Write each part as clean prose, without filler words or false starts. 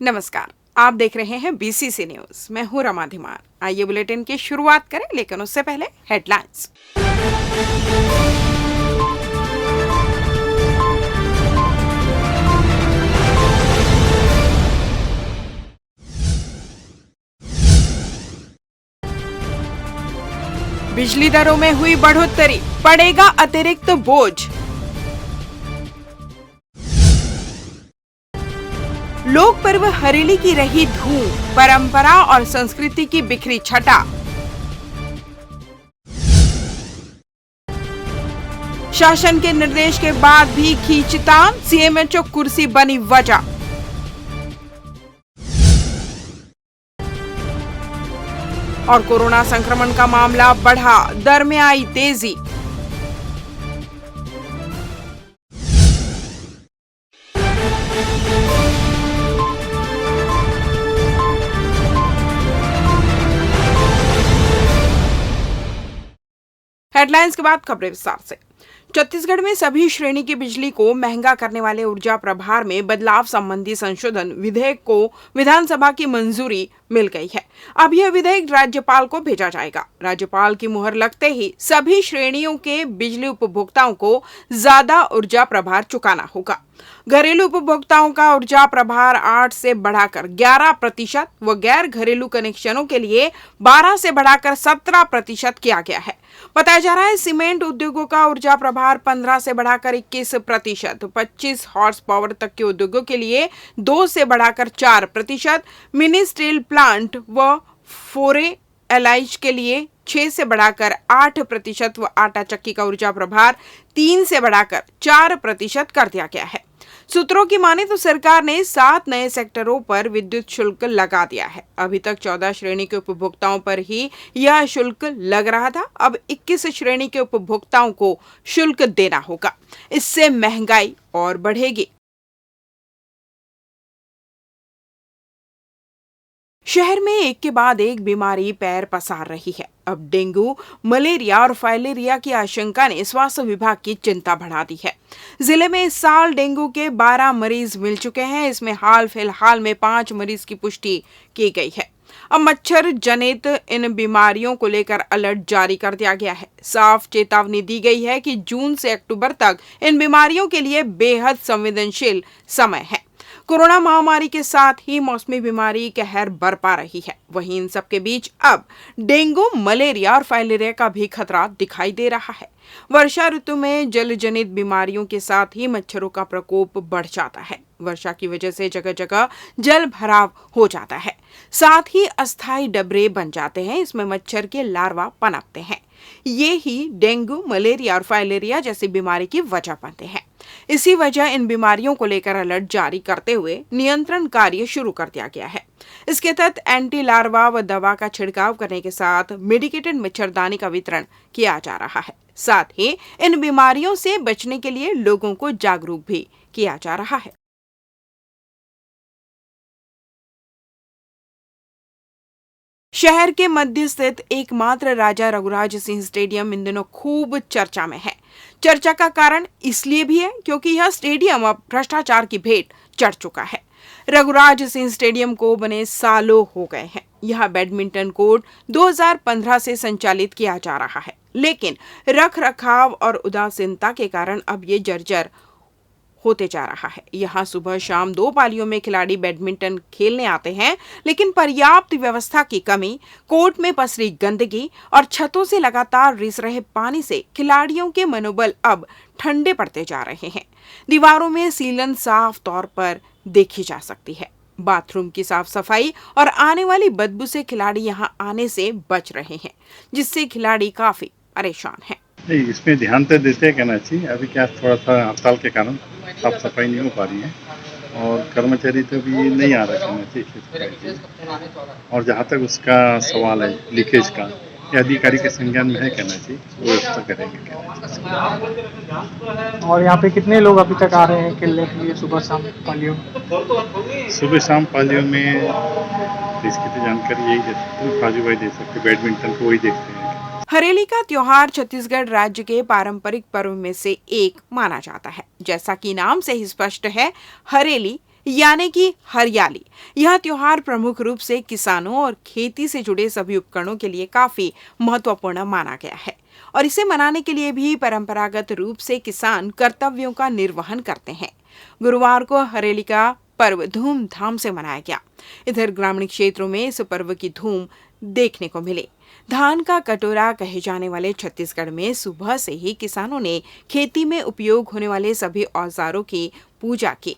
नमस्कार, आप देख रहे हैं बीसीसी न्यूज। मैं हूं रमा धीमान। आइए बुलेटिन की शुरुआत करें, लेकिन उससे पहले हेडलाइंस। बिजली दरों में हुई बढ़ोतरी, पड़ेगा अतिरिक्त बोझ। लोक पर्व हरेली की रही धूम, परंपरा और संस्कृति की बिखरी छटा। शासन के निर्देश के बाद भी खींचतान, सीएमएचओ कुर्सी बनी वजह। और कोरोना संक्रमण का मामला बढ़ा, दर में आई तेजी। हेडलाइंस के बाद खबरें विस्तार से। छत्तीसगढ़ में सभी श्रेणी की बिजली को महंगा करने वाले ऊर्जा प्रभार में बदलाव संबंधी संशोधन विधेयक को विधानसभा की मंजूरी मिल गई है। अब यह विधेयक राज्यपाल को भेजा जाएगा। राज्यपाल की मुहर लगते ही सभी श्रेणियों के बिजली उपभोक्ताओं को ज्यादा ऊर्जा प्रभार चुकाना होगा। घरेलू उपभोक्ताओं का ऊर्जा प्रभार 8 से बढ़ाकर 11% व गैर घरेलू कनेक्शनों के लिए 12 से बढ़ाकर 17% किया गया है। बताया जा रहा है सीमेंट उद्योगों का ऊर्जा प्रभार 15 से बढ़ाकर 21%, 25 हॉर्स पावर तक के उद्योगों के लिए 2 से बढ़ाकर 4%, मिनी स्टील प्लांट व फोरे एलाइज के लिए 6 से बढ़ाकर 8% व आटा चक्की का ऊर्जा प्रभार 3 से बढ़ाकर 4% कर दिया गया है। सूत्रों की माने तो सरकार ने 7 नए सेक्टरों पर विद्युत शुल्क लगा दिया है। अभी तक 14 श्रेणी के उपभोक्ताओं पर ही यह शुल्क लग रहा था। अब 21 श्रेणी के उपभोक्ताओं को शुल्क देना होगा। इससे महंगाई और बढ़ेगी। शहर में एक के बाद एक बीमारी पैर पसार रही है। अब डेंगू, मलेरिया और फाइलेरिया की आशंका ने स्वास्थ्य विभाग की चिंता बढ़ा दी है। जिले में इस साल डेंगू के 12 मरीज मिल चुके हैं। इसमें हाल फिलहाल में 5 मरीज की पुष्टि की गई है। अब मच्छर जनित इन बीमारियों को लेकर अलर्ट जारी कर दिया गया है। साफ चेतावनी दी गई है कि जून से अक्टूबर तक इन बीमारियों के लिए बेहद संवेदनशील समय है। कोरोना महामारी के साथ ही मौसमी बीमारी कहर बरपा रही है। वहीं इन सब के बीच अब डेंगू, मलेरिया और फाइलेरिया का भी खतरा दिखाई दे रहा है। वर्षा ऋतु में जल जनित बीमारियों के साथ ही मच्छरों का प्रकोप बढ़ जाता है। वर्षा की वजह से जगह जगह जल भराव हो जाता है। साथ ही अस्थायी डबरे बन जाते हैं। इसमें मच्छर के लार्वा पनपते हैं। ये ही डेंगू, मलेरिया और फाइलेरिया जैसी बीमारी की वजह बनते हैं। इसी वजह इन बीमारियों को लेकर अलर्ट जारी करते हुए नियंत्रण कार्य शुरू कर दिया गया है। इसके तहत एंटी लार्वा व दवा का छिड़काव करने के साथ मेडिकेटेड मच्छरदानी का वितरण किया जा रहा है। साथ ही इन बीमारियों से बचने के लिए लोगों को जागरूक भी किया जा रहा है। शहर के मध्य स्थित एकमात्र राजा रघुराज सिंह स्टेडियम इन दिनों खूब चर्चा में है। चर्चा का कारण इसलिए भी है क्योंकि यह स्टेडियम अब भ्रष्टाचार की भेंट चढ़ चुका है। रघुराज सिंह स्टेडियम को बने सालों हो गए हैं। यह बैडमिंटन कोर्ट 2015 से संचालित किया जा रहा है, लेकिन रख रखाव और उदासीनता के कारण अब ये जर्जर होते जा रहा है। यहाँ सुबह शाम 2 पालियों में खिलाड़ी बैडमिंटन खेलने आते हैं, लेकिन पर्याप्त व्यवस्था की कमी, कोर्ट में पसरी गंदगी और छतों से लगातार रिस रहे पानी से खिलाड़ियों के मनोबल अब ठंडे पड़ते जा रहे हैं। दीवारों में सीलन साफ तौर पर देखी जा सकती है। बाथरूम की साफ सफाई और आने वाली बदबू से खिलाड़ी यहाँ आने से बच रहे हैं, जिससे खिलाड़ी काफी परेशान हैं। नहीं, इसमें ध्यान तो देते कहना चाहिए। अभी क्या थोड़ा सा हड़ताल के कारण साफ सफाई नहीं हो पा रही है और कर्मचारी तो भी नहीं आ रहा कहना चाहिए। और जहाँ तक उसका सवाल है लीकेज का, ये अधिकारी के संज्ञान में है कहना चाहिए, वो व्यवस्था करेंगे कहना चाहिए। और यहाँ पे कितने लोग अभी तक आ रहे हैं खेलने के लिए सुबह शाम पालियों में? सुबह शाम पालियों में इसकी तो जानकारी यही दे सकते, काजू भाई दे सकते, बैडमिंटन को वही देखते हैं। हरेली का त्योहार छत्तीसगढ़ राज्य के पारंपरिक पर्व में से एक माना जाता है। जैसा कि नाम से ही स्पष्ट है, हरेली यानी कि हरियाली। यह त्योहार प्रमुख रूप से किसानों और खेती से जुड़े सभी उपकरणों के लिए काफी महत्वपूर्ण माना गया है और इसे मनाने के लिए भी परंपरागत रूप से किसान कर्तव्यों का निर्वहन करते हैं। गुरुवार को हरेली का पर्व धूमधाम से मनाया गया। इधर ग्रामीण क्षेत्रों में इस पर्व की धूम देखने को मिली। धान का कटोरा कहे जाने वाले छत्तीसगढ़ में सुबह से ही किसानों ने खेती में उपयोग होने वाले सभी औजारों की पूजा की।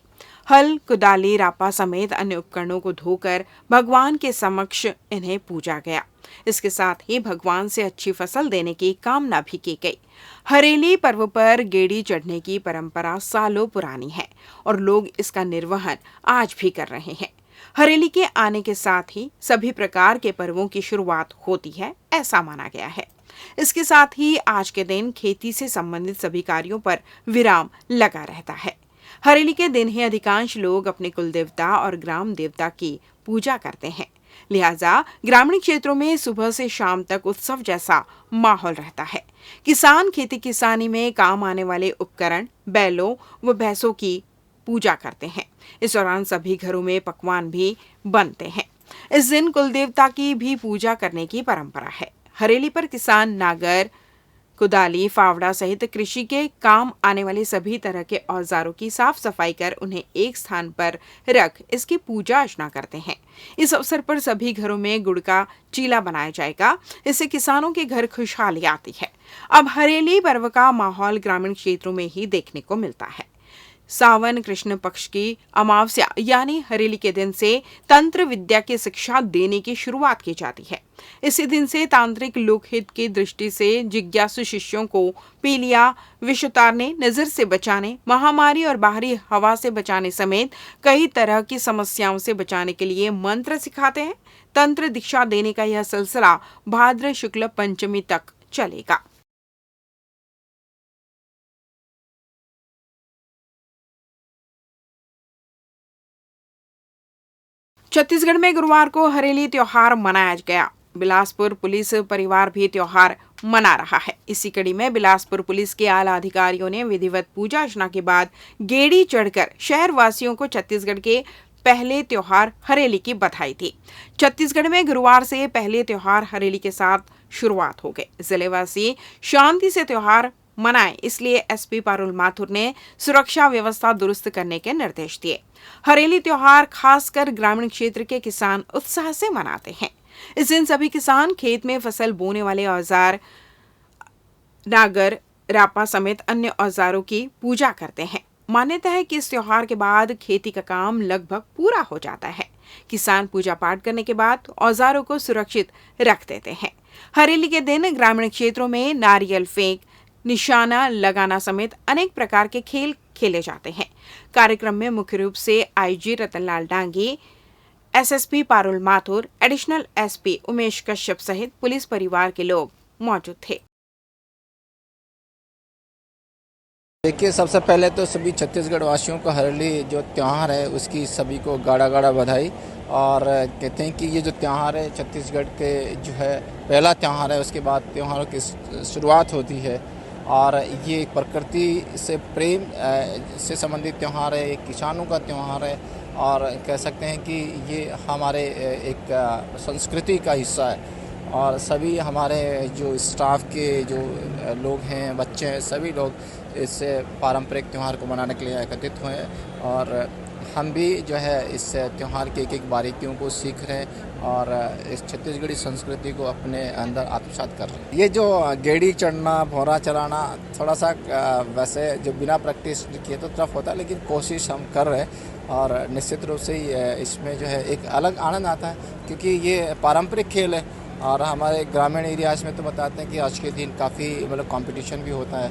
हल, कुदाली, रापा समेत अन्य उपकरणों को धोकर भगवान के समक्ष इन्हें पूजा गया। इसके साथ ही भगवान से अच्छी फसल देने की कामना भी की गई। हरेली पर्व पर गेड़ी चढ़ने की परंपरा सालों पुरानी है और लोग इसका निर्वहन आज भी कर रहे हैं। हरेली के आने के साथ ही सभी प्रकार के पर्वों की शुरुआत होती है, ऐसा माना गया है। इसके साथ ही आज के दिन खेती से संबंधित सभी कार्यों पर विराम लगा रहता है। हरेली के दिन ही अधिकांश लोग अपने कुल देवता और ग्राम देवता की पूजा करते हैं। लिहाजा ग्रामीण क्षेत्रों में सुबह से शाम तक उत्सव जैसा माहौल रहता है। किसान खेती किसानी में काम आने वाले उपकरण, बैलों व भैंसों की पूजा करते हैं। इस दौरान सभी घरों में पकवान भी बनते हैं। इस दिन कुल देवता की भी पूजा करने की परंपरा है। हरेली पर किसान नागर, कुदाली, फावड़ा सहित कृषि के काम आने वाले सभी तरह के औजारों की साफ सफाई कर उन्हें एक स्थान पर रख इसकी पूजा अर्चना करते हैं। इस अवसर पर सभी घरों में गुड़ का चीला बनाया जाएगा। इससे किसानों के घर खुशहाली आती है। अब हरेली पर्व का माहौल ग्रामीण क्षेत्रों में ही देखने को मिलता है। सावन कृष्ण पक्ष की अमावस्या यानी हरेली के दिन से तंत्र विद्या की शिक्षा देने की शुरुआत की जाती है। इसी दिन से तांत्रिक लोकहित की दृष्टि से जिज्ञासु शिष्यों को पीलिया, विष उतारने, नजर से बचाने, महामारी और बाहरी हवा से बचाने समेत कई तरह की समस्याओं से बचाने के लिए मंत्र सिखाते हैं। तंत्र दीक्षा देने का यह सिलसिला भाद्र शुक्ल पंचमी तक चलेगा। छत्तीसगढ़ में गुरुवार को हरेली त्योहार मनाया गया। बिलासपुर पुलिस परिवार भी त्योहार मना रहा है। इसी कड़ी में बिलासपुर पुलिस के आला अधिकारियों ने विधिवत पूजा अर्चना के बाद गेड़ी चढ़कर शहर वासियों को छत्तीसगढ़ के पहले त्योहार हरेली की बधाई दी। छत्तीसगढ़ में गुरुवार से पहले त्योहार हरेली के साथ शुरुआत हो गई। जिलेवासी शांति से त्योहार मनाएं, इसलिए एसपी पारुल माथुर ने सुरक्षा व्यवस्था दुरुस्त करने के निर्देश दिए। हरेली त्योहार खासकर ग्रामीण क्षेत्र के किसान उत्साह से मनाते हैं। इस दिन सभी किसान खेत में फसल बोने वाले औजार, नागर, रापा समेत अन्य औजारों की पूजा करते हैं। मान्यता है कि इस त्योहार के बाद खेती का काम लगभग पूरा हो जाता है। किसान पूजा पाठ करने के बाद औजारों को सुरक्षित रख देते हैं। हरेली के दिन ग्रामीण क्षेत्रों में नारियल फेंक, निशाना लगाना समेत अनेक प्रकार के खेल खेले जाते हैं। कार्यक्रम में मुख्य रूप से IG Ratanlal Dangi, SSP Parul Mathur, additional SP Umesh Kashyap सहित पुलिस परिवार के लोग मौजूद थे। देखिए, सबसे पहले तो सभी छत्तीसगढ़ वासियों को हरेली जो त्यौहार है उसकी सभी को गाढ़ा गाढ़ा बधाई। और कहते हैं कि ये जो त्यौहार है छत्तीसगढ़ के जो है पहला त्यौहार है, उसके बाद त्योहारों की शुरुआत होती है। और ये प्रकृति से प्रेम से संबंधित त्यौहार है, एक किसानों का त्यौहार है और कह सकते हैं कि ये हमारे एक संस्कृति का हिस्सा है। और सभी हमारे जो स्टाफ के जो लोग हैं, बच्चे हैं, सभी लोग इस पारंपरिक त्यौहार को मनाने के लिए एकत्रित हुए हैं और हम भी जो है इस त्यौहार के एक एक बारीकियों को सीख रहे हैं और इस छत्तीसगढ़ी संस्कृति को अपने अंदर आत्मसात कर रहे हैं। ये जो गेड़ी चढ़ना, भौरा चलाना थोड़ा सा वैसे जो बिना प्रैक्टिस किए तो टफ होता है, लेकिन कोशिश हम कर रहे हैं और निश्चित रूप से इसमें जो है एक अलग आनंद आता है क्योंकि ये पारंपरिक खेल है। और हमारे ग्रामीण एरियाज में तो बताते हैं कि आज के दिन काफ़ी मतलब कंपटीशन भी होता है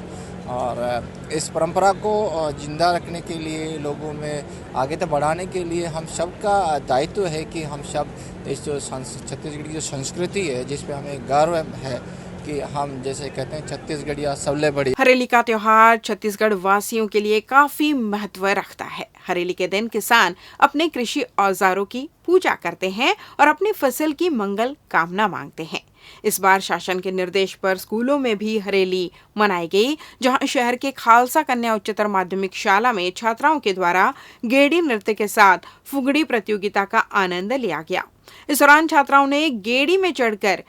और इस परंपरा को जिंदा रखने के लिए, लोगों में आगे तक बढ़ाने के लिए हम सब का दायित्व है कि हम सब इस जो छत्तीसगढ़ की जो संस्कृति है जिस पे हमें गर्व है कि हम जैसे कहते हैं छत्तीसगढ़िया सबले बड़ी। हरेली का त्योहार छत्तीसगढ़ वासियों के लिए काफी महत्व रखता है। हरेली के दिन किसान अपने कृषि औजारों की पूजा करते हैं और अपनी फसल की मंगल कामना मांगते हैं। इस बार शासन के निर्देश पर स्कूलों में भी हरेली मनाई गई, जहां शहर के खालसा कन्या उच्चतर माध्यमिक शाला में छात्राओं के द्वारा गेड़ी नृत्य के साथ फुगड़ी प्रतियोगिता का आनंद लिया गया। इस दौरान छात्राओं ने गेड़ी में चढ़कर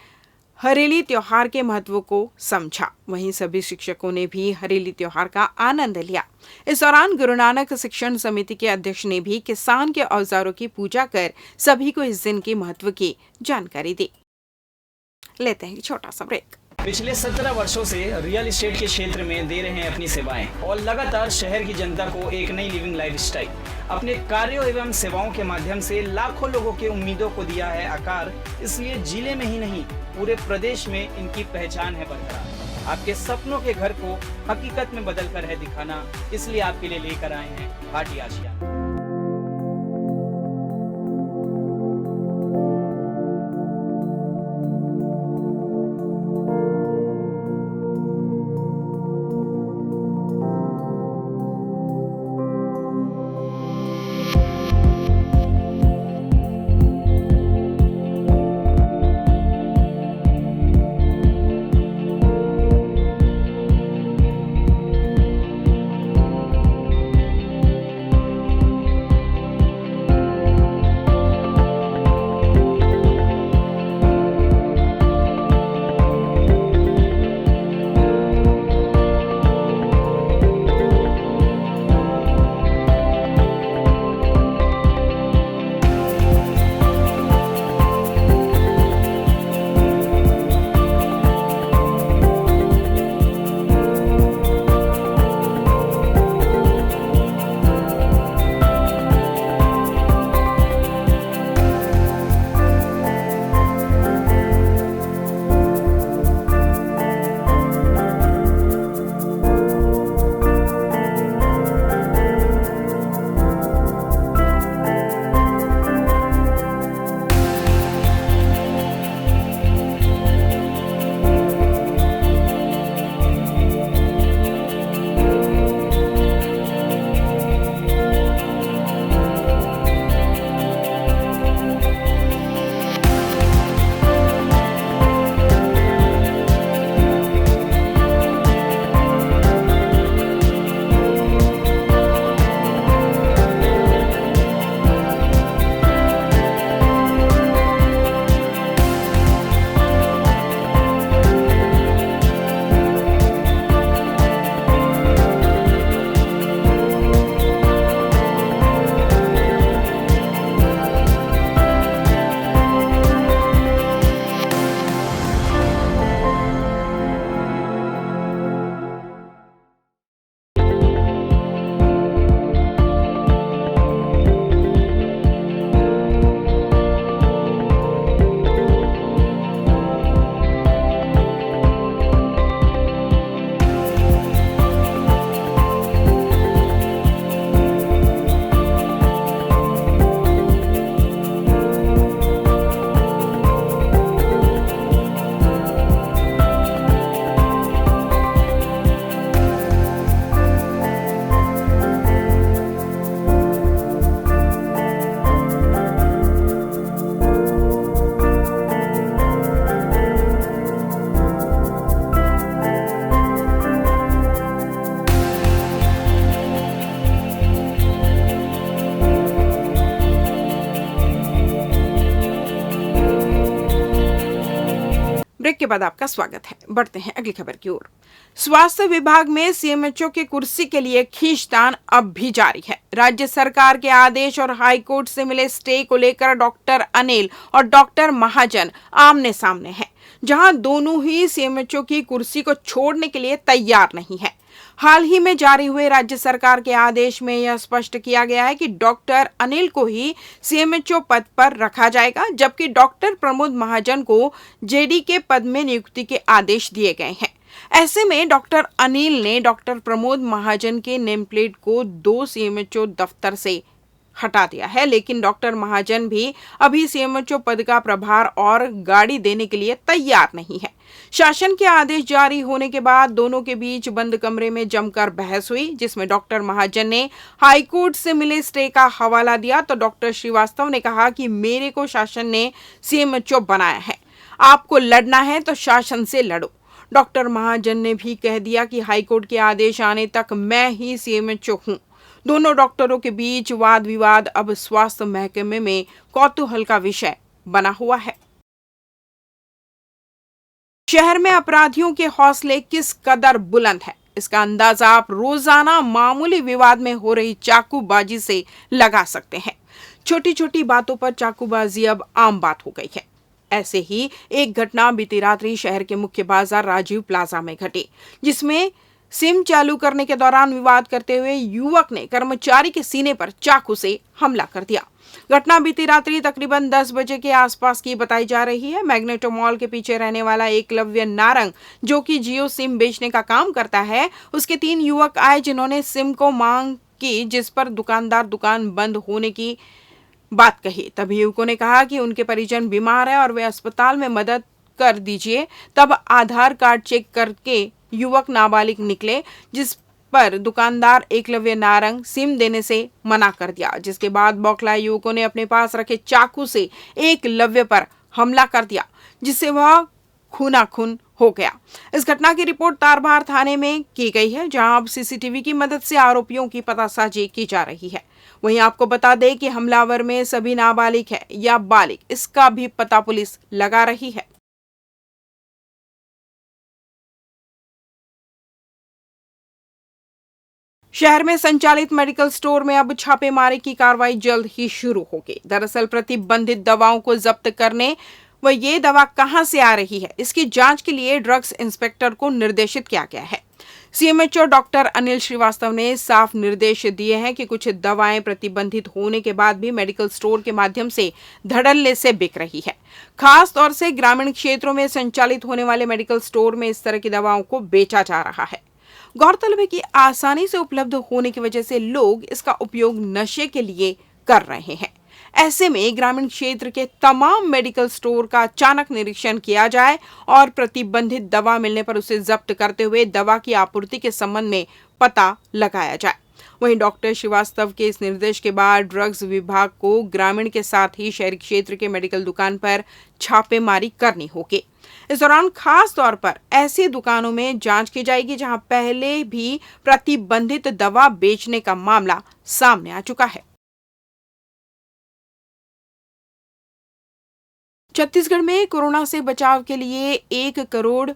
हरेली त्योहार के महत्व को समझा। वहीं सभी शिक्षकों ने भी हरेली त्योहार का आनंद लिया। इस दौरान गुरु नानक शिक्षण समिति के अध्यक्ष ने भी किसान के औजारों की पूजा कर सभी को इस दिन के महत्व की जानकारी दी। लेते हैं छोटा सा ब्रेक। पिछले 17 वर्षों से रियल एस्टेट के क्षेत्र में दे रहे हैं अपनी सेवाएं और लगातार शहर की जनता को एक नई लिविंग लाइफस्टाइल। अपने कार्यों एवं सेवाओं के माध्यम से लाखों लोगों की उम्मीदों को दिया है आकार। इसलिए जिले में ही नहीं पूरे प्रदेश में इनकी पहचान है बरकरार। आपके सपनों के घर को हकीकत में बदल कर है दिखाना, इसलिए आपके लिए लेकर आए हैं भाटी आशिया। ब्रेक के बाद आपका स्वागत है। बढ़ते हैं अगली खबर की ओर। स्वास्थ्य विभाग में सीएमएचओ के कुर्सी के लिए खींचतान अब भी जारी है। राज्य सरकार के आदेश और हाईकोर्ट से मिले स्टे को लेकर डॉक्टर अनिल और डॉक्टर महाजन आमने सामने हैं, जहां दोनों ही सीएमएचओ की कुर्सी को छोड़ने के लिए तैयार नहीं है। हाल ही में जारी हुए राज्य सरकार के आदेश में यह स्पष्ट किया गया है कि डॉक्टर अनिल को ही सीएमएचओ पद पर रखा जाएगा, जबकि डॉक्टर प्रमोद महाजन को जेडी के पद में नियुक्ति के आदेश दिए गए हैं। ऐसे में डॉक्टर अनिल ने डॉक्टर प्रमोद महाजन के नेम प्लेट को 2 सीएमएचओ दफ्तर से हटा दिया है, लेकिन डॉक्टर महाजन भी अभी सीएमएचओ पद का प्रभार और गाड़ी देने के लिए तैयार नहीं है। शासन के आदेश जारी होने के बाद दोनों के बीच बंद कमरे में जमकर बहस हुई, जिसमें डॉक्टर महाजन ने हाईकोर्ट से मिले स्टे का हवाला दिया तो डॉक्टर श्रीवास्तव ने कहा कि मेरे को शासन ने सीएमएचओ बनाया है, आपको लड़ना है तो शासन से लड़ो। डॉक्टर महाजन ने भी कह दिया कि हाईकोर्ट के आदेश आने तक मैं ही सीएमएचओ हूं। दोनों डॉक्टरों के बीच वाद विवाद अब स्वास्थ्य महकमे में कौतूहल का विषय बना हुआ है। शहर में अपराधियों के हौसले किस कदर बुलंद है, इसका अंदाजा आप रोजाना मामूली विवाद में हो रही चाकूबाजी से लगा सकते हैं। छोटी छोटी बातों पर चाकूबाजी अब आम बात हो गई है। ऐसे ही एक घटना बीती रात्रि शहर के मुख्य बाजार राजीव प्लाजा में घटी, जिसमें सिम चालू करने के दौरान विवाद करते हुए युवक ने कर्मचारी के सीने पर चाकू से हमला कर दिया। घटना बीती रात्रि तकरीबन 10 बजे के आसपास की बताई जा रही है। मैग्नेटो मॉल के पीछे रहने वाला एकलव्य नारंग, जो कि जियो सिम बेचने का काम करता है, उसके 3 युवक आए जिन्होंने सिम को मांग की, जिस पर दुकानदार दुकान बंद होने की बात कही। तभी युवकों ने कहा कि उनके परिजन बीमार है और वे अस्पताल में मदद कर दीजिए। तब आधार कार्ड चेक करके युवक नाबालिग निकले, जिस पर दुकानदार एकलव्य नारंग सिम देने से मना कर दिया, जिसके बाद बौखलाए युवकों ने अपने पास रखे चाकू से एकलव्य पर हमला कर दिया, जिससे वह खूनाखून हो गया। इस घटना की रिपोर्ट तारबहार थाने में की गई है, जहां अब सीसीटीवी की मदद से आरोपियों की पतासाजी की जा रही है। वहीं आपको बता दें कि हमलावर में सभी नाबालिग है या बालिग, इसका भी पता पुलिस लगा रही है। शहर में संचालित मेडिकल स्टोर में अब छापेमारी की कार्रवाई जल्द ही शुरू होगी। दरअसल प्रतिबंधित दवाओं को जब्त करने व ये दवा कहां से आ रही है, इसकी जांच के लिए ड्रग्स इंस्पेक्टर को निर्देशित किया गया है। सीएमएचओ डॉक्टर अनिल श्रीवास्तव ने साफ निर्देश दिए हैं कि कुछ दवाएं प्रतिबंधित होने के बाद भी मेडिकल स्टोर के माध्यम से धड़ल्ले से बिक रही है। खास तौर से ग्रामीण क्षेत्रों में संचालित होने वाले मेडिकल स्टोर में इस तरह की दवाओं को बेचा जा रहा है। गौरतलब है कि आसानी से उपलब्ध होने की वजह से लोग इसका उपयोग नशे के लिए कर रहे हैं। ऐसे में ग्रामीण क्षेत्र के तमाम मेडिकल स्टोर का अचानक निरीक्षण किया जाए और प्रतिबंधित दवा मिलने पर उसे जब्त करते हुए दवा की आपूर्ति के संबंध में पता लगाया जाए। वहीं डॉक्टर श्रीवास्तव के इस निर्देश के बाद ड्रग्स विभाग को ग्रामीण के साथ ही शहरी क्षेत्र के मेडिकल दुकान पर छापेमारी करनी होगी। इस दौरान खास तौर पर ऐसी दुकानों में जांच की जाएगी जहां पहले भी प्रतिबंधित दवा बेचने का मामला सामने आ चुका है। छत्तीसगढ़ में कोरोना से बचाव के लिए 1 करोड़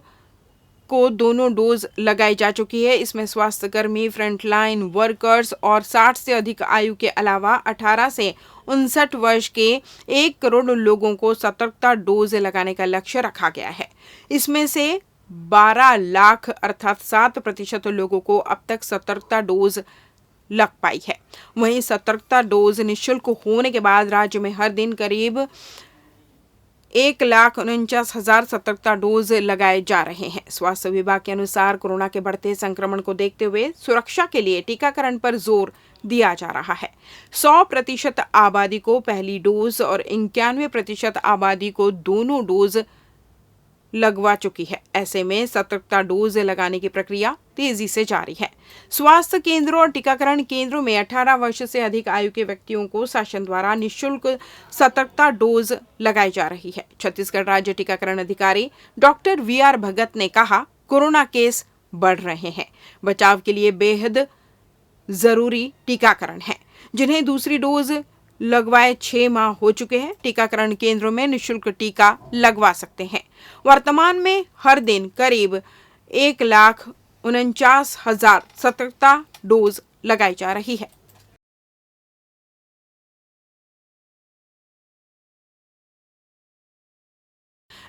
को दोनों डोज लगाई जा चुकी है। इसमें स्वास्थ्यकर्मी, फ्रंटलाइन वर्कर्स और 60 से अधिक आयु के अलावा 18 से 59 वर्ष के 1 करोड़ लोगों को सतर्कता डोज लगाने का लक्ष्य रखा गया है। इसमें से 12 लाख अर्थात 7% लोगों को अब तक सतर्कता डोज लग पाई है। वहीं सतर्कता डोज निःशुल्क होने के बाद राज्य में हर दिन करीब 1,49,000 सतर्कता डोज लगाए जा रहे हैं। स्वास्थ्य विभाग के अनुसार कोरोना के बढ़ते संक्रमण को देखते हुए सुरक्षा के लिए टीकाकरण पर जोर दिया जा रहा है। 100% आबादी को पहली डोज और 91% आबादी को दोनों डोज लगवा चुकी है। ऐसे में सतर्कता डोज लगाने की प्रक्रिया तेजी से जारी है। स्वास्थ्य केंद्रों और टीकाकरण केंद्रों में 18 वर्ष से अधिक आयु के व्यक्तियों को शासन द्वारा निःशुल्क सतर्कता डोज लगाई जा रही है। छत्तीसगढ़ राज्य टीकाकरण अधिकारी डॉक्टर VR भगत ने कहा, कोरोना केस बढ़ रहे हैं, बचाव के लिए बेहद जरूरी टीकाकरण है। जिन्हें दूसरी डोज लगवाए 6 माह हो चुके हैं, टीकाकरण केंद्रों में निःशुल्क टीका लगवा सकते हैं। वर्तमान में हर दिन करीब 1,49,000 सतर्कता डोज लगाई जा रही है।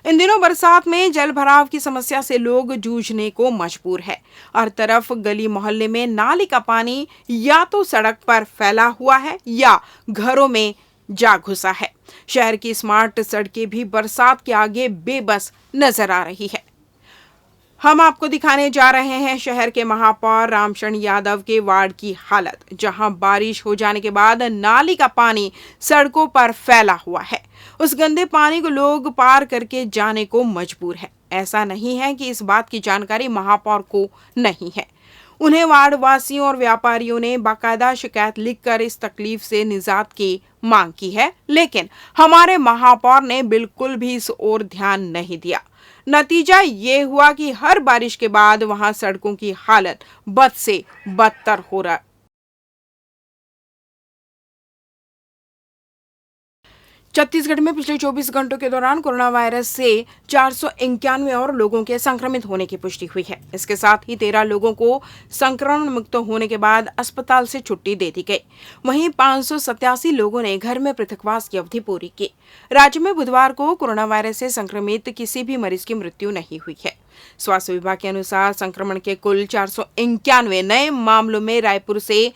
इन दिनों बरसात में जल भराव की समस्या से लोग जूझने को मजबूर है। हर तरफ गली मोहल्ले में नाली का पानी या तो सड़क पर फैला हुआ है या घरों में जा घुसा है। शहर की स्मार्ट सड़कें भी बरसात के आगे बेबस नजर आ रही है। हम आपको दिखाने जा रहे हैं शहर के महापौर रामशरण यादव के वार्ड की हालत, जहां बारिश हो जाने के बाद नाली का पानी सड़कों पर फैला हुआ है। उस गंदे पानी को लोग पार करके जाने को मजबूर है। ऐसा नहीं है कि इस बात की जानकारी महापौर को नहीं है। उन्हें वार्ड वासियों और व्यापारियों ने बाकायदा शिकायत लिखकर इस तकलीफ से निजात की मांग की है, लेकिन हमारे महापौर ने बिल्कुल भी इस ओर ध्यान नहीं दिया। नतीजा ये हुआ कि हर बारिश के बाद वहां सड़कों की हालत बद से बदतर हो रहा। छत्तीसगढ़ में पिछले 24 घंटों के दौरान कोरोना वायरस से 491 और लोगों के संक्रमित होने की पुष्टि हुई है। इसके साथ ही 13 लोगों को संक्रमण मुक्त होने के बाद अस्पताल से छुट्टी दे दी गई। वहीं 587 लोगों ने घर में पृथकवास की अवधि पूरी की। राज्य में बुधवार को कोरोना वायरस से संक्रमित किसी भी मरीज की मृत्यु नहीं हुई है। स्वास्थ्य विभाग के अनुसार संक्रमण के कुल 491 नए मामलों में रायपुर से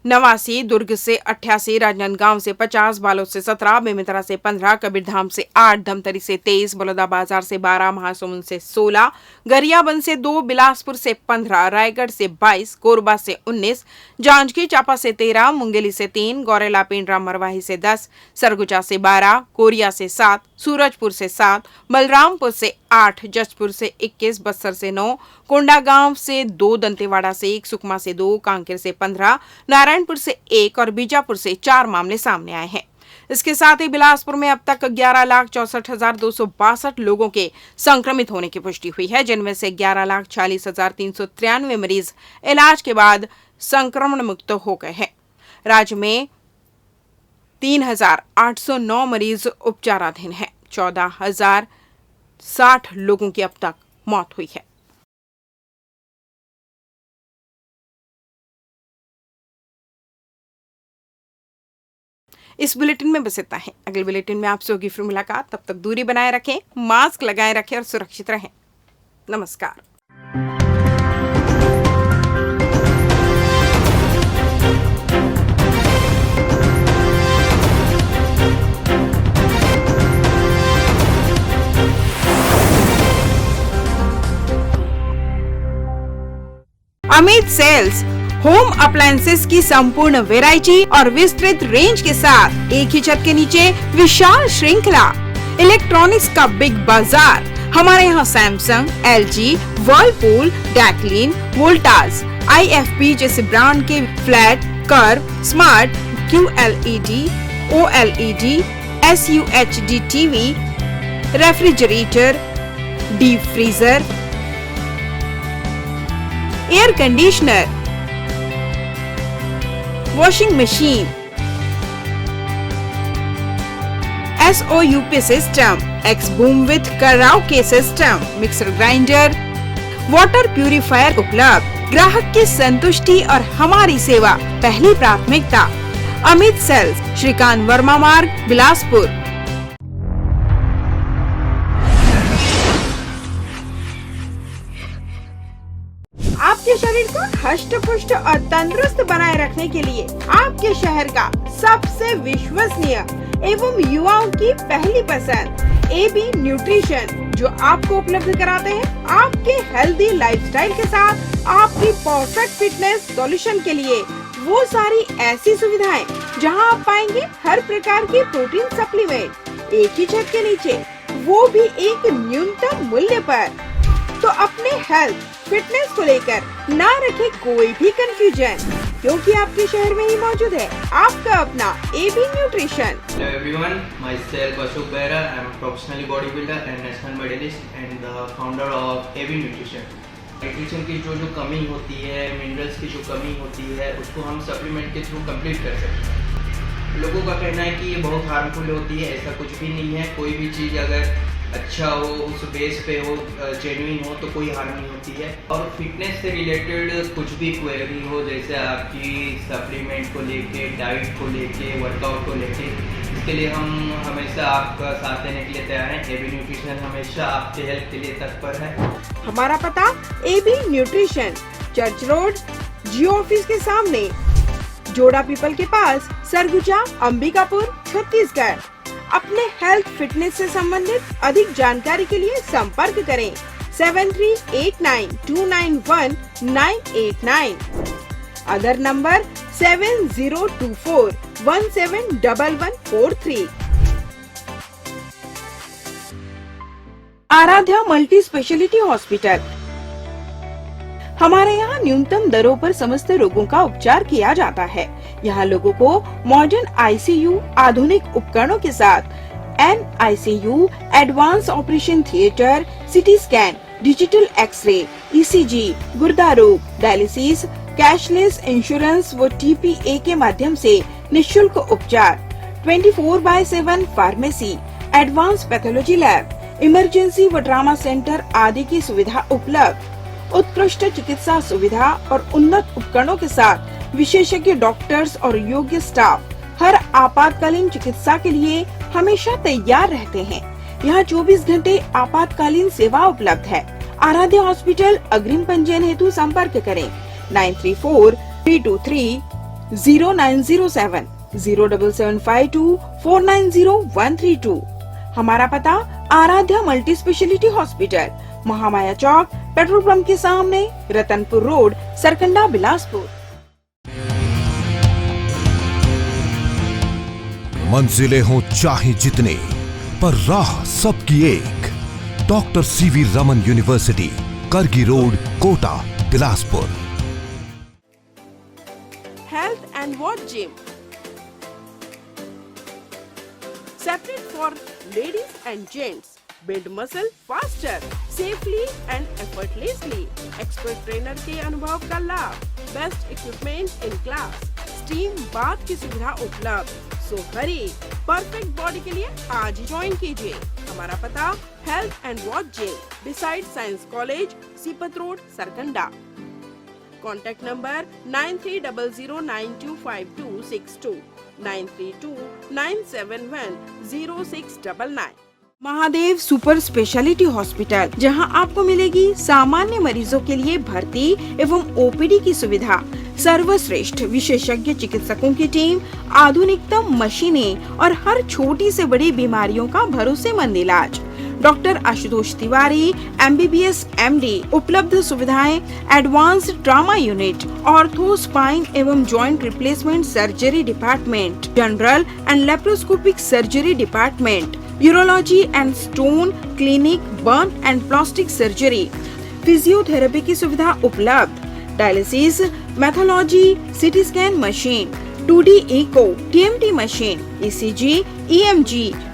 89, दुर्ग से 88, राजनांदगांव से 50, बालोद से 17, बेमेतरा से 15, कबीरधाम से 8, धमतरी से 23, बलौदाबाजार से 12, महासमुंद से 16, गरियाबंद से 2, बिलासपुर से 15, रायगढ़ से 22, कोरबा से 19, जांजगीर चांपा से 13, मुंगेली से 3, गौरेला पेंड्रा मरवाही से 10, सरगुजा से 12, कोरिया से 7, सूरजपुर से 7, बलरामपुर से 8, जशपुर से 21, बस्तर से 9, कोंडागांव से 2, दंतेवाड़ा से 1, सुकमा से 2, कांकेर से 15, नारायणपुर से 1 और बीजापुर से 4 मामले सामने आए हैं। इसके साथ ही बिलासपुर में अब तक 11,64,262 लोगों के संक्रमित होने की पुष्टि हुई है, जिनमें से 11,40,393 मरीज इलाज के बाद संक्रमण मुक्त हो गए हैं। राज्य में 3,809 मरीज उपचाराधीन हैं। 14,060 लोगों की अब तक मौत हुई है। इस बुलेटिन में बस इतना है। अगले बुलेटिन में आपसे होगी फिर मुलाकात। तब तक दूरी बनाए रखें, मास्क लगाए रखें और सुरक्षित रहें। नमस्कार। अमित सेल्स होम अप्लायंसेस की संपूर्ण वैरायटी और विस्तृत रेंज के साथ एक ही छत के नीचे विशाल श्रृंखला, इलेक्ट्रॉनिक्स का बिग बाजार। हमारे यहाँ सैमसंग, LG, वर्लपूल, डैकलिन, वोल्टास, IFP जैसे ब्रांड के flat, curve, smart, QLED, OLED, SUHD TV, refrigerator, deep freezer, air conditioner, washing machine, SOUP system, X boom with karaoke system, mixer grinder, water purifier उपलब्ध। ग्राहक की संतुष्टि और हमारी सेवा पहली प्राथमिकता। अमित सेल्स, श्रीकांत वर्मा मार्ग, बिलासपुर। आपके शरीर को हष्ट-पुष्ट और तंदुरुस्त बनाए रखने के लिए आपके शहर का सबसे विश्वसनीय एवं युवाओं की पहली पसंद AB न्यूट्रिशन, जो आपको उपलब्ध कराते हैं आपके हेल्दी लाइफस्टाइल के साथ आपकी परफेक्ट फिटनेस सॉल्यूशन के लिए वो सारी ऐसी सुविधाएं जहां आप पाएंगे हर प्रकार की प्रोटीन सप्लीमेंट एक ही छत के नीचे, वो भी एक न्यूनतम मूल्य पर। तो अपने हेल्थ फिटनेस को लेकर ना रखे कोई भी कंफ्यूजन, क्योंकि आपके शहर में ही मौजूद है आपका अपना AB nutrition. Hello everyone, myself Ashok Behra. I am a professional bodybuilder and national medalist and the founder of AB Nutrition. Nutrition की जो कमी होती है, मिनरल्स की जो कमी होती है, उसको हम सप्लीमेंट के थ्रू कंप्लीट कर सकते हैं। लोगों का कहना है कि ये बहुत हार्मफुल होती है, ऐसा कुछ भी नहीं है। कोई भी चीज़ अगर अच्छा हो, उस बेस पे हो, जेन्युइन हो, तो कोई हार्म नहीं होती है। और फिटनेस से रिलेटेड कुछ भी क्वेरी हो, जैसे आपकी सप्लीमेंट को लेके, डाइट को लेके, वर्कआउट को लेके, इसके लिए हम हमेशा आपका साथ देने के लिए तैयार हैं। AB न्यूट्रिशन हमेशा आपके हेल्थ के लिए तत्पर है। हमारा पता AB न्यूट्रिशन, चर्च रोड, जियो ऑफिस के सामने, जोड़ा पीपल के पास, सरगुजा, अंबिकापुर, छत्तीसगढ़। अपने हेल्थ फिटनेस से संबंधित अधिक जानकारी के लिए संपर्क करें 7389291989. Other number 7024171143. Aaradhya multi speciality hospital. हमारे यहाँ न्यूनतम दरों पर समस्त रोगों का उपचार किया जाता है। यहाँ लोगों को मॉडर्न आईसीयू, आधुनिक उपकरणों के साथ NICU, advance operation theatre, CT scan, digital x ray, ECG, गुर्दा रोग, डायलिसिस, कैशलेस इंश्योरेंस व TPA के माध्यम से निशुल्क उपचार, 24/7 pharmacy, advance pathology lab, emergency व ट्रामा सेंटर आदि की सुविधा उपलब्ध, उत्कृष्ट चिकित्सा सुविधा और उन्नत उपकरणों के साथ विशेषज्ञ डॉक्टर्स और योग्य स्टाफ हर आपातकालीन चिकित्सा के लिए हमेशा तैयार रहते हैं। यहाँ 24 घंटे आपातकालीन सेवा उपलब्ध है। आराध्या हॉस्पिटल। अग्रिम पंजीयन हेतु संपर्क करें 9343230907 07752490132। हमारा पता Aaradhya multi speciality hospital, Mahamaya Chowk, petrol pump के सामने, रतनपुर रोड, सरकंडा, बिलासपुर। मंजिलें हों चाहे जितने, पर राह सबकी एक। Doctor CV Raman university, Kargi road, Kota, Bilaspur. Health and Watch Gym, separate for ladies and gents. Build muscle faster, safely and effortlessly. Expert trainer के अनुभव का लाभ, best equipment in class, steam bath की सुविधा उपलब्ध। सो हरी, परफेक्ट बॉडी के लिए आज ही ज्वाइन कीजिए। हमारा पता health and watch gym, beside science college, Sipat road, Sarkanda. Contact number 9300925262 9329710699। Mahadev super speciality hospital, जहां आपको मिलेगी सामान्य मरीजों के लिए भर्ती एवं OPD की सुविधा, सर्वश्रेष्ठ विशेषज्ञ चिकित्सकों की टीम, आधुनिकतम मशीनें और हर छोटी से बड़ी बीमारियों का भरोसेमंद इलाज। Doctor Ashutosh Tiwari, MBBS MD। उपलब्ध सुविधाएं: advanced trauma unit, ortho, spine एवं joint replacement surgery department, general and laparoscopic surgery department, urology and stone clinic, burn and plastic surgery, physiotherapy की सुविधा उपलब्ध, डायलिसिस, मैथोलॉजी, CT scan machine, 2D echo, TMT machine, ECG, EMG,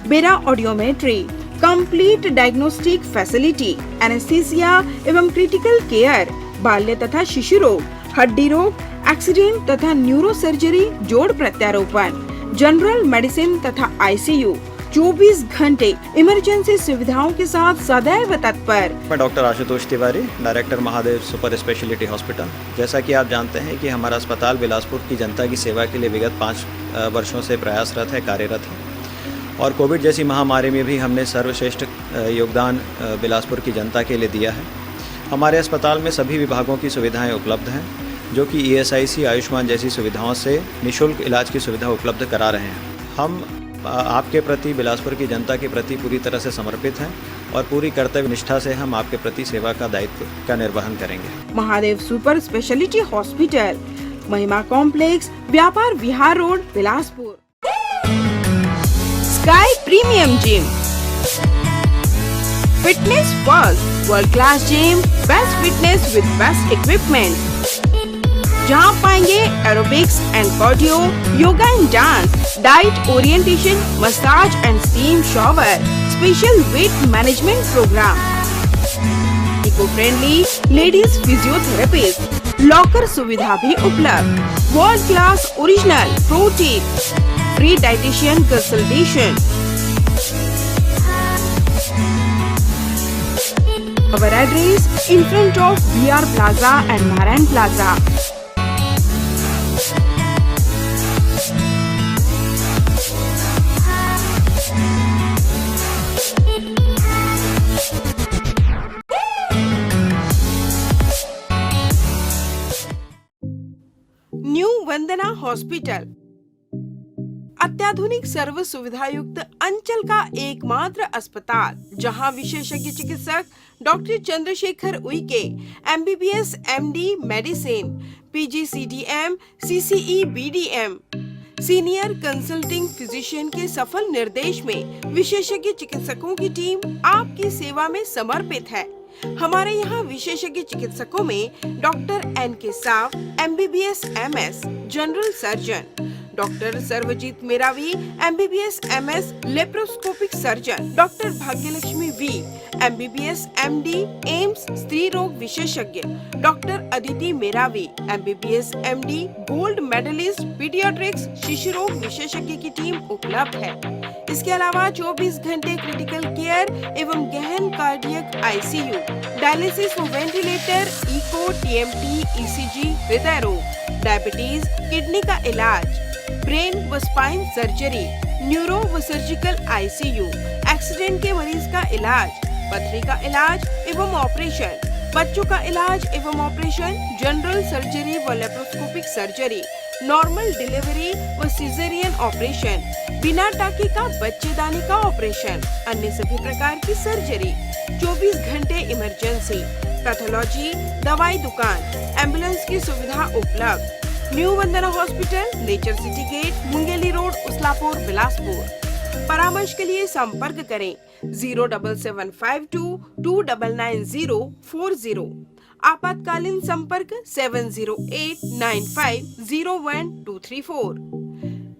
BERA audiometry, complete diagnostic facility, anaesthesia एवं critical care, बाल्य तथा शिशु रोग, हड्डी रोग, एक्सीडेंट तथा न्यूरो सर्जरी, जोड़ प्रत्यारोपण, जनरल मेडिसिन तथा ICU, 24 घंटे इमरजेंसी सुविधाओं के साथ सदैव तत्पर। मैं doctor Ashutosh Tiwari, director Mahadev super speciality hospital. जैसा कि आप जानते हैं कि हमारा अस्पताल बिलासपुर की जनता की सेवा के लिए विगत 5 वर्षों से प्रयासरत है, कार्यरत है। और कोविड जैसी महामारी में भी हमने सर्वश्रेष्ठ योगदान बिलासपुर की जनता के लिए दिया है। हमारे अस्पताल में सभी विभागों की सुविधाएँ उपलब्ध हैं, जो कि ESIC, आयुष्मान जैसी सुविधाओं से निःशुल्क इलाज की सुविधा उपलब्ध करा रहे हैं। हम आपके प्रति, बिलासपुर की जनता के प्रति पूरी तरह से समर्पित हैं और पूरी कर्तव्य निष्ठा से हम आपके प्रति सेवा का दायित्व का निर्वहन करेंगे। Mahadev super speciality hospital, Mahima complex, Vyapar Vihar road, Bilaspur. Sky premium gym, fitness first, world class gym, best fitness with best equipment, जहां पाएंगे aerobics and cardio, yoga and dance, diet orientation, massage and steam shower, special weight management programme, eco friendly ladies physiotherapist, locker सुविधा भी उपलब्ध, world class original protein, free dietitian consultation. Our address in front of BR Plaza and Narayan Plaza. New Vandana Hospital, अत्याधुनिक सर्व सुविधा युक्त अंचल का एकमात्र अस्पताल, जहां विशेषज्ञ चिकित्सक doctor Chandrashekhar Uikey MBBS MD medicine, PGCDM CCE BDM senior consulting physician के सफल निर्देश में विशेषज्ञ चिकित्सकों की टीम आपकी सेवा में समर्पित है। हमारे यहाँ विशेषज्ञ चिकित्सकों में doctor NK Sao MBBS MS general surgeon, doctor Sarvjeet Meravi MBBS MS laparoscopic surgeon, doctor Bhagyalakshmi V MBBS MD AIIMS स्त्री रोग विशेषज्ञ, doctor Aditi Meravi MBBS MD gold medalist paediatrics शिशु रोग विशेषज्ञ की टीम उपलब्ध है। इसके अलावा 24 घंटे क्रिटिकल केयर एवं गहन कार्डियक ICU, डायलिसिस व वेंटिलेटर, इको, TMT, ECG, हृदय रोग, डायबिटीज, किडनी का इलाज, ब्रेन व स्पाइन सर्जरी, न्यूरो व सर्जिकल ICU, एक्सीडेंट के मरीज का इलाज, पथरी का इलाज एवं ऑपरेशन, बच्चों का इलाज एवं ऑपरेशन, जनरल सर्जरी व लेप्रोस्कोपिक सर्जरी, नॉर्मल डिलीवरी व सिजेरियन ऑपरेशन, बिना टाके का बच्चेदानी का ऑपरेशन, अन्य सभी प्रकार की सर्जरी, 24 घंटे इमरजेंसी, पैथोलॉजी, दवाई दुकान, एम्बुलेंस की सुविधा उपलब्ध। New Vandana hospital, nature city gate, Mungeli road, Uslapur, Bilaspur. परामर्श के लिए संपर्क करें 07752 299040। आपातकालीन संपर्क 7089501234,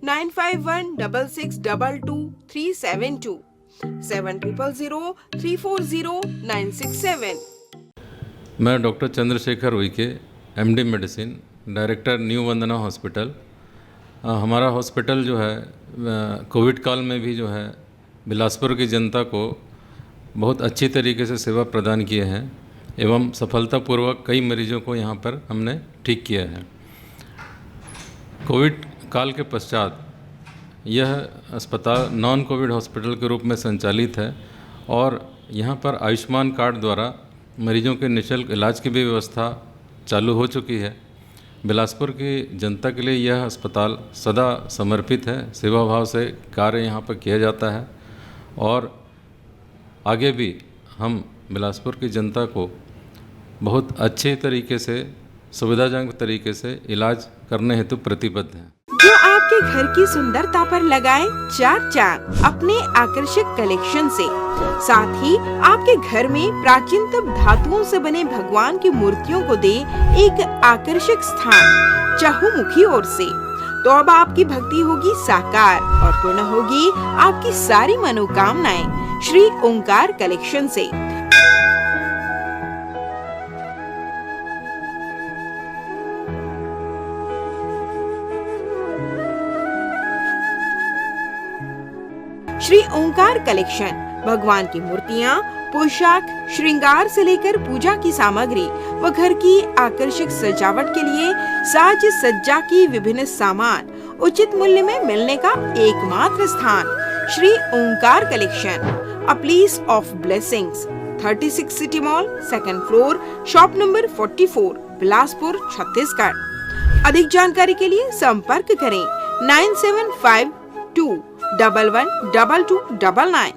9516622372, 7003409667। मैं doctor Chandrashekhar Uike MD medicine, director new Vandana hospital. हमारा हॉस्पिटल जो है कोविड काल में भी जो है बिलासपुर की जनता को बहुत अच्छी तरीके से सेवा प्रदान किए हैं एवं सफलतापूर्वक कई मरीजों को यहाँ पर हमने ठीक किया है। कोविड काल के पश्चात यह अस्पताल नॉन कोविड हॉस्पिटल के रूप में संचालित है और यहाँ पर आयुष्मान कार्ड द्वारा मरीजों के निःशुल्क इलाज की भी व्यवस्था चालू हो चुकी है। बिलासपुर की जनता के लिए यह अस्पताल सदा समर्पित है, सेवा भाव से कार्य यहाँ पर किया जाता है और आगे भी हम बिलासपुर की जनता को बहुत अच्छे तरीके से, सुविधाजनक तरीके से इलाज करने हेतु प्रतिबद्ध हैं। जो आपके घर की सुंदरता पर लगाए 4 चांद अपने आकर्षक कलेक्शन से, साथ ही आपके घर में प्राचीनतम धातुओं से बने भगवान की मूर्तियों को दे एक आकर्षक स्थान चहुमुखी ओर से। तो अब आपकी भक्ति होगी साकार और पूर्ण होगी आपकी सारी मनोकामनाएं श्री ओंकार कलेक्शन से। श्री ओंकार कलेक्शन भगवान की मूर्तियाँ, पोशाक, श्रृंगार से लेकर पूजा की सामग्री व घर की आकर्षक सजावट के लिए साज सज्जा की विभिन्न सामान उचित मूल्य में मिलने का एकमात्र स्थान Shri Omkar collection, a place of blessings, 36 city mall, 2nd floor, shop number 44, Bilaspur, Chhattisgarh. अधिक जानकारी के लिए संपर्क करें 9752 112299।